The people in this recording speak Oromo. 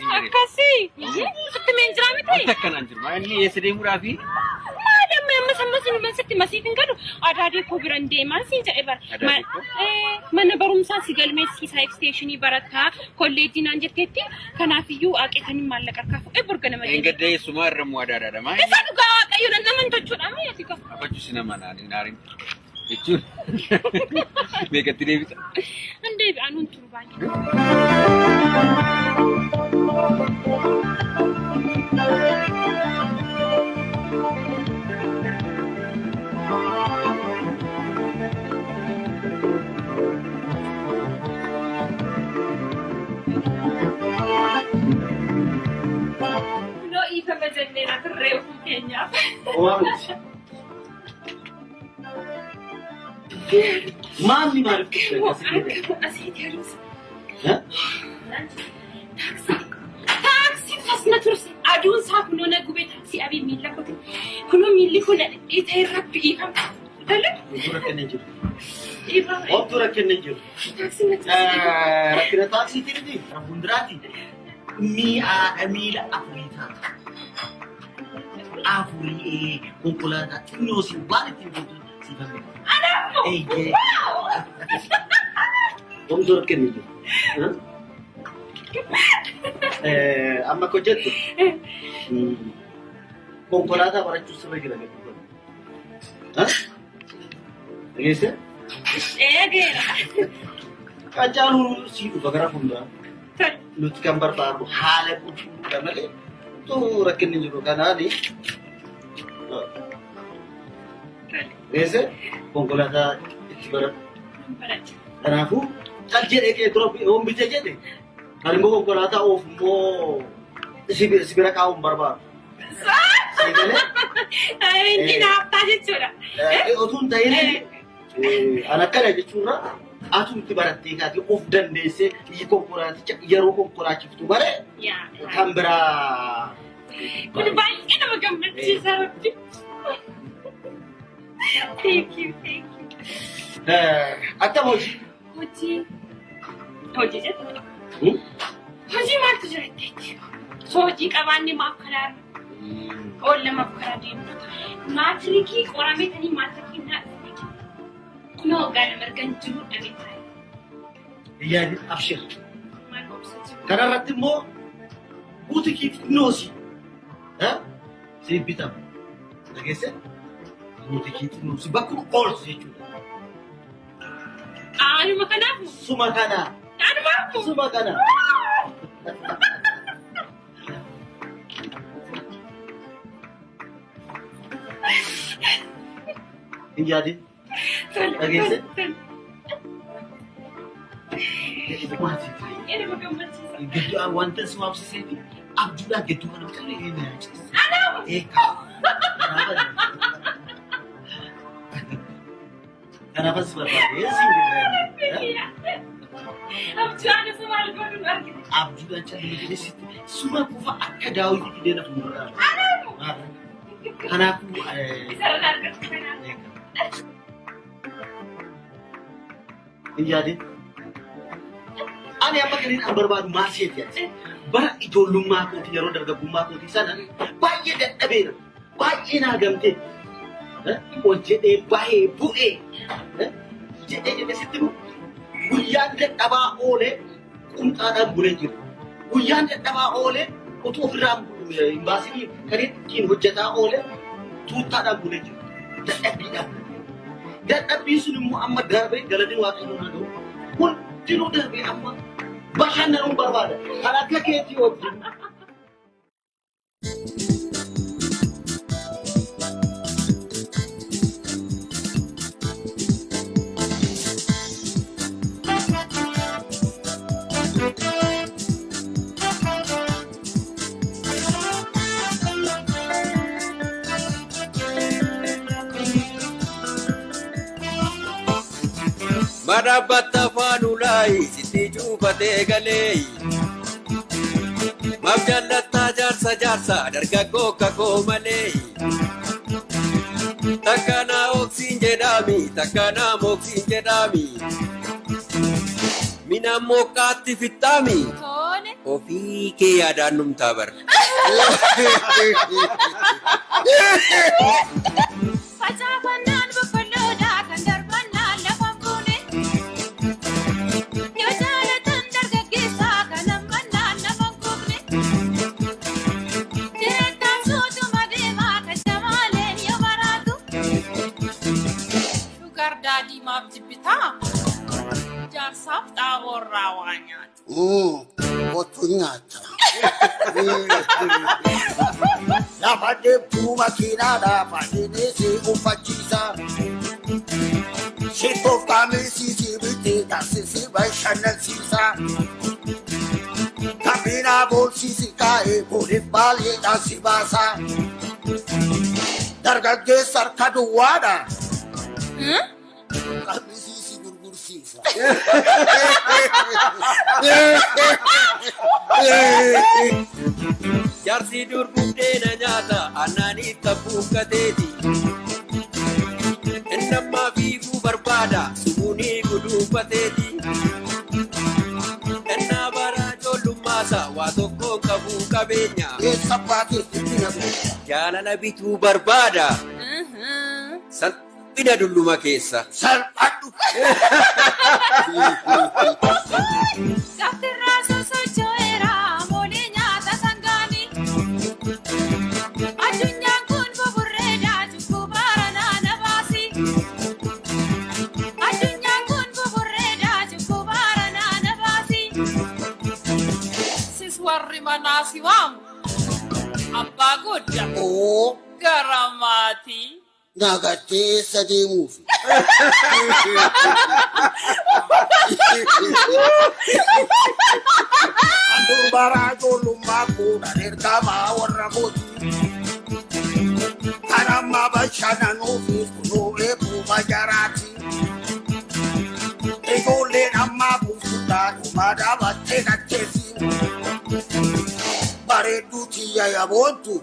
Akasi, seperti menjeram itu. Tekan anjir, ini sedih murah fi. Ada memang sama seperti masih tinggal. Ada di kuburan deman sih jaebar. Mana barumsa sigal meski side station ibarata college nanti teti karena view aketani malakar kafu. Bergana macam. Enggak deh, semua remu ada mah. Saya juga kayu dan teman tujuh nama ya sih kau. Apa cuci nama nari narin? Itu. Mereka tidak bisa. Ande anun turban. No iba majannena terreu Kenya. Mami marif Asyik harus. Taksi fasna terus. Aduh sah nona gue taksi abi mila kau. Kuno mili kuna itu rapi ifam. Tahu? Turun kenenjur. Ifam. Oh turun kenenjur. Taksi nak. Rakina taksi tadi. Rabundrati. Amila Afrika. Afuri kumpulan nosi banget itu si kami. Om turun kenenjur. Amma kau jatuh. Konkolata para cuci lagi lagi. Hah? Gitu? Gera. Kacalu si ubagara funda. Lut gambar baru hale pun karena itu rekening juga kan adi. Gitu? Konkolata itu berat. Karena aku kan jadi kayak tropi om bisa jadi. Hari mau konkolata of mo sibira kaum barbar. Ini apa aja curah? Otun tayi anak kan aja curah. Atu tibarat tiga di of dan dese i konkolata yaro konkolata itu bare. Ya. Kambra. Kudu banyak kita magambar sih sarap. Thank you. Ata hoji. Hoji je. Hoji mat jadi. Hoji kawan ni maaf karar. Olle maaf karar dia. Matri ki orang itu ni matri nak. No gan merkan jumut dari saya. Iya abshir. Karena rati mo butuh kita nosi. Hah? Si bitam. Nagese? Butuh kita nosi. Bakul all sih juga. Anu makan apa? Sumakana. Anu apa? Sumakana. Ini jadi. Nagese? Mati. Ini magambar sih. Gitu wantan semua sih sih. Abdullah gitu kan kali ini. Anu. Kenapa seperti itu sih? Abjuan semua algoritma lagi. Abjuan cari di situ. Semua kufa akadau itu dia nak murah. Karena aku Bisa larga sana. jadi ani apa kalian ambar baru masih ya bara itu lumah ko tiyaro daga gumma ko tisana baye da tabe baye na gamte ko jede baye bue jede situ guyan da taba ole kun tada bulenjir guyan da taba ole ko to firam imbasi kare kin hujjata ole tuuttaadhaan bulee jiru. Dadhabbiidhaan. Dadhabbii sun immoo amma darbee galanni waaqayyoon haa ta'u. Hundinuu darbee amma bashannanuun barbaada. Kan akka keetii wajjin. Madabatta fanulai siti jubate galei Mabjalatta jarsa dargaggoo kakoo malee Takkana oksiin jedhami Mina mokkaatti fittaami Ofii kee yaadaan numtaa bar Facaafannaan boqqolloodhaa kan darbannaan lafan buune Yoo jaalatan dargaggeessaa kan hammannaan naman gubne Jireettaan suutuma deemaa kan jamaaleen yoo maraatu Shugar daadiimaaf jibbitaa jaarsaaf xaaborraa waa nyaatu Kottu nyaata. Lafa deemtuu makiinaadhaa fadhiinee si uffachiisa. Shittoof qaamisiisii bitee taasisii bashannansiisa. Kabinaa boolsiisi kaa'ee booliif baay'eedhaan si baasa. Dargaggeessa harka duwwaadha. Qaamisiisi gurgursiisa. Jarsi dur buddeena nyaata annaniif tabbuu gateeti Innammaa fiiguu barbaada sumuunii guduufateeti Innaa bara ijoollummaasa waa tokkoon qabuu qabeenya Eessa baatee itti namu. Jaalala bituu barbaada salphina dulluma keessa Salphadhu. Gaftirraa sosocho'eera moolee nyaata sangaanii Addunyaan kun buburreedhaa cubbuu baaranaa na baasi Addunyaan kun buburreedhaa cubbuu baaranaa na baasi Sis warri manaa si waamu abbaa guddaa Oo. gara maatii Nagattee sadeemuufi. Andur baraa ijoollummaa fuudhan ergamaa warra mootii. Kan amma bashannanuufi kunoo eebuu majaraati. Ijoolleen ammaa buusuudhaan dhumaa dhaabattee gaggeessi. Bareedduu tiyya yaabontu